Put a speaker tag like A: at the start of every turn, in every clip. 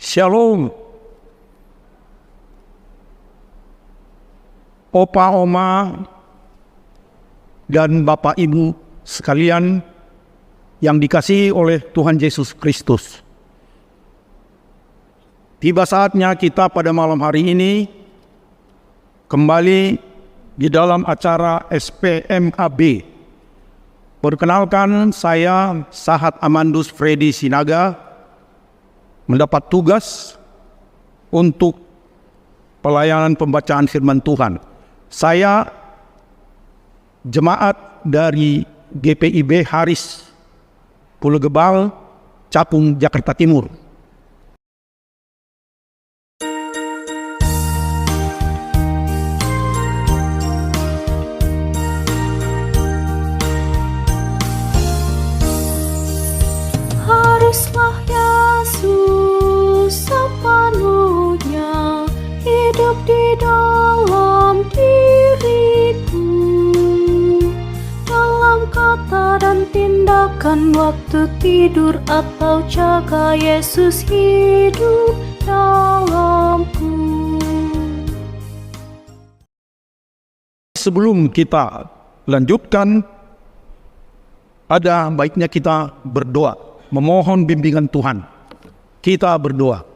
A: Shalom. Opa, oma, dan bapak ibu sekalian yang dikasihi oleh Tuhan Yesus Kristus. Tiba saatnya kita pada malam hari ini kembali di dalam acara SPMAB. Perkenalkan, saya Sahat Amandus Freddy Sinaga, mendapat tugas untuk pelayanan pembacaan firman Tuhan. Saya jemaat dari GPIB Haris Pulau Gebal, Cakung, Jakarta Timur.
B: Harislah Yesus sepenuhnya hidup di dalam diriku, dalam kata dan tindakan, waktu tidur atau jaga, Yesus hidup dalamku.
A: Sebelum kita lanjutkan, ada baiknya kita berdoa, memohon bimbingan Tuhan. Kita berdoa.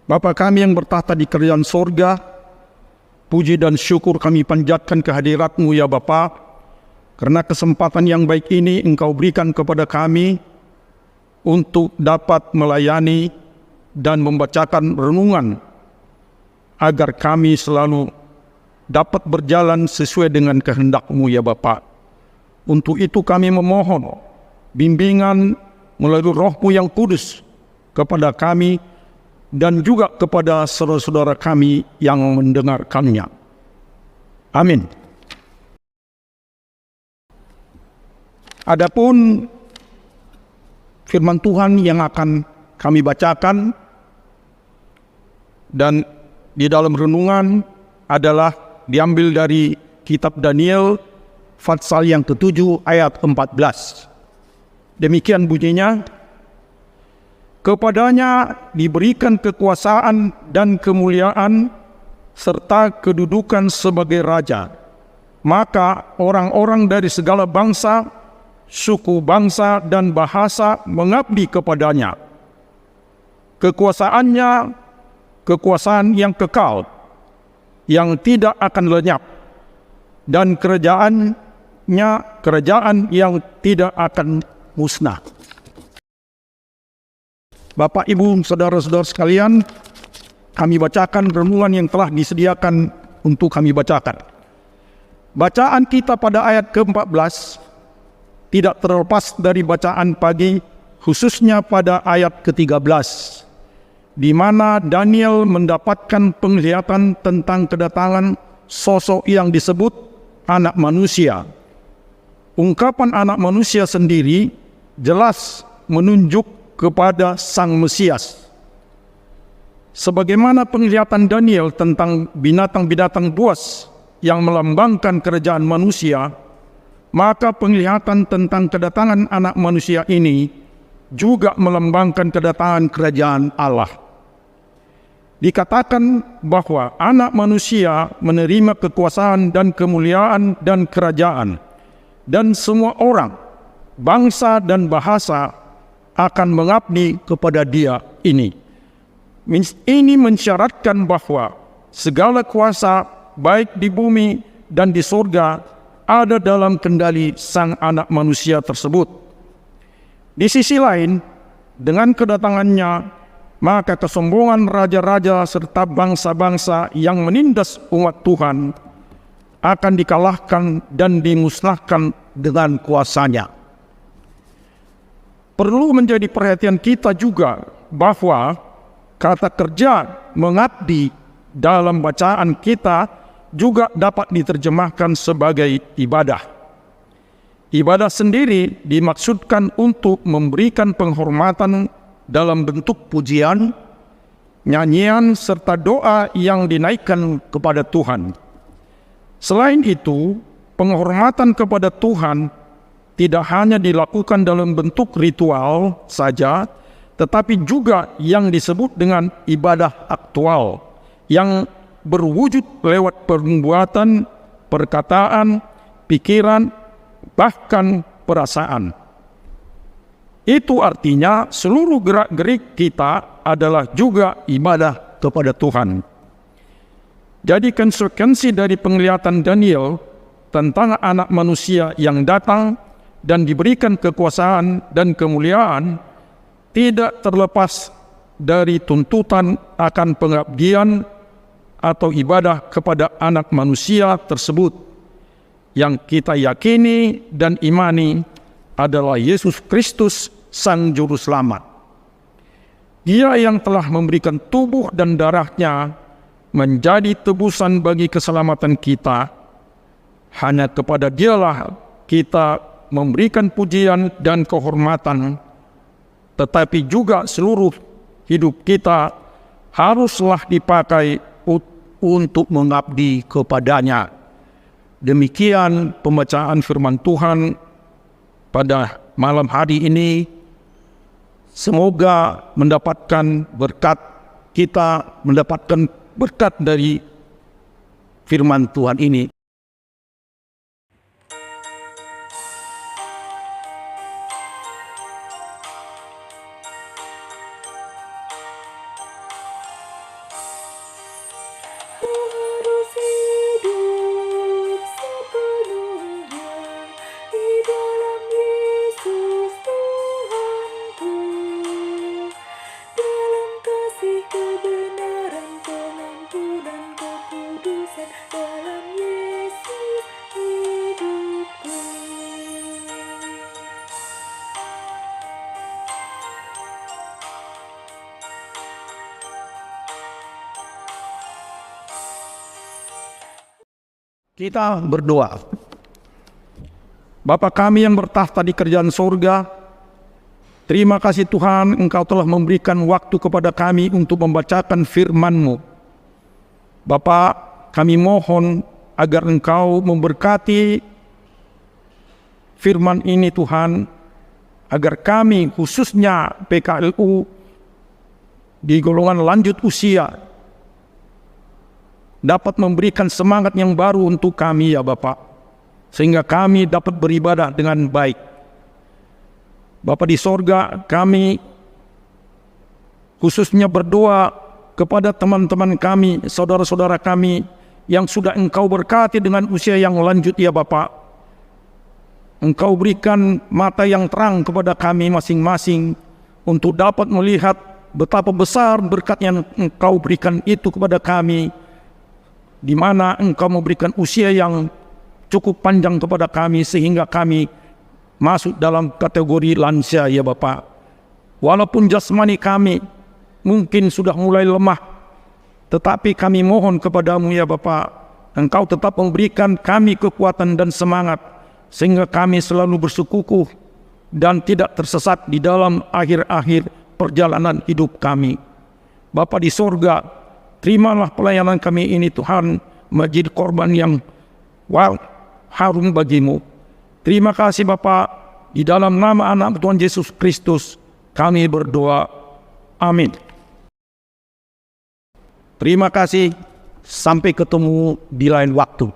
A: Bapa kami yang bertahta di kerajaan sorga, puji dan syukur kami panjatkan kehadirat-Mu ya Bapa, karena kesempatan yang baik ini Engkau berikan kepada kami untuk dapat melayani dan membacakan renungan, agar kami selalu dapat berjalan sesuai dengan kehendak-Mu ya Bapa. Untuk itu kami memohon bimbingan melalui Roh-Mu yang kudus kepada kami dan juga kepada saudara-saudara kami yang mendengarkannya. Amin. Adapun firman Tuhan yang akan kami bacakan dan di dalam renungan adalah diambil dari kitab Daniel pasal yang ke-7 ayat 14. Demikian bunyinya, kepadanya diberikan kekuasaan dan kemuliaan serta kedudukan sebagai raja. Maka orang-orang dari segala bangsa, suku, bangsa, dan bahasa mengabdi kepadanya. Kekuasaannya kekuasaan yang kekal, yang tidak akan lenyap, dan kerajaannya kerajaan yang tidak akan musnah. Bapak, Ibu, saudara-saudara sekalian, kami bacakan renungan yang telah disediakan untuk kami bacakan. Bacaan kita pada ayat ke-14 tidak terlepas dari bacaan pagi, khususnya pada ayat ke-13, di mana Daniel mendapatkan penglihatan tentang kedatangan sosok yang disebut anak manusia. Ungkapan anak manusia sendiri jelas menunjuk kepada Sang Mesias. Sebagaimana penglihatan Daniel tentang binatang-binatang buas yang melambangkan kerajaan manusia, maka penglihatan tentang kedatangan anak manusia ini juga melambangkan kedatangan kerajaan Allah. Dikatakan bahwa anak manusia menerima kekuasaan dan kemuliaan dan kerajaan, dan semua orang, bangsa dan bahasa akan mengabdi kepada Dia ini. Ini mensyaratkan bahwa segala kuasa baik di bumi dan di surga ada dalam kendali sang anak manusia tersebut. Di sisi lain, dengan kedatangannya, maka kesombongan raja-raja serta bangsa-bangsa yang menindas umat Tuhan akan dikalahkan dan dimusnahkan dengan kuasanya. Perlu menjadi perhatian kita juga bahwa kata kerja mengabdi dalam bacaan kita juga dapat diterjemahkan sebagai ibadah. Ibadah sendiri dimaksudkan untuk memberikan penghormatan dalam bentuk pujian, nyanyian, serta doa yang dinaikkan kepada Tuhan. Selain itu, penghormatan kepada Tuhan tidak hanya dilakukan dalam bentuk ritual saja, tetapi juga yang disebut dengan ibadah aktual, yang berwujud lewat perbuatan, perkataan, pikiran, bahkan perasaan. Itu artinya seluruh gerak-gerik kita adalah juga ibadah kepada Tuhan. Jadi konsekuensi dari penglihatan Daniel tentang anak manusia yang datang dan diberikan kekuasaan dan kemuliaan tidak terlepas dari tuntutan akan pengabdian atau ibadah kepada anak manusia tersebut yang kita yakini dan imani adalah Yesus Kristus, Sang Juru Selamat. Dia yang telah memberikan tubuh dan darahnya menjadi tebusan bagi keselamatan kita. Hanya kepada Dialah kita memberikan pujian dan kehormatan, tetapi juga seluruh hidup kita haruslah dipakai untuk mengabdi kepadanya. Demikian pembacaan firman Tuhan pada malam hari ini. Semoga mendapatkan berkat, kita mendapatkan berkat dari firman Tuhan ini.
B: Harus hidup sepenuhnya di dalam Yesus Tuhanku, dalam kasih kebenaran, pengampunan, kekudusan, dalam Yesus hidupku.
A: Kita berdoa. Bapa kami yang bertahta di kerajaan sorga, terima kasih Tuhan, Engkau telah memberikan waktu kepada kami untuk membacakan firman-Mu. Bapa, kami mohon agar Engkau memberkati firman ini Tuhan, agar kami khususnya PKLU di golongan lanjut usia dapat memberikan semangat yang baru untuk kami ya Bapak, sehingga kami dapat beribadah dengan baik. Bapa di sorga, kami khususnya berdoa kepada teman-teman kami, saudara-saudara kami yang sudah Engkau berkati dengan usia yang lanjut ya Bapak. Engkau berikan mata yang terang kepada kami masing-masing untuk dapat melihat betapa besar berkat yang Engkau berikan itu kepada kami, di mana Engkau memberikan usia yang cukup panjang kepada kami sehingga kami masuk dalam kategori lansia ya Bapak. Walaupun jasmani kami mungkin sudah mulai lemah, tetapi kami mohon kepadamu ya Bapak, Engkau tetap memberikan kami kekuatan dan semangat sehingga kami selalu bersikukuh dan tidak tersesat di dalam akhir-akhir perjalanan hidup kami. Bapa di sorga, terimalah pelayanan kami ini Tuhan menjadi korban yang harum bagimu. Terima kasih Bapa, di dalam nama anak Tuhan Yesus Kristus kami berdoa. Amin. Terima kasih, sampai ketemu di lain waktu.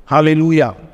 A: Haleluya.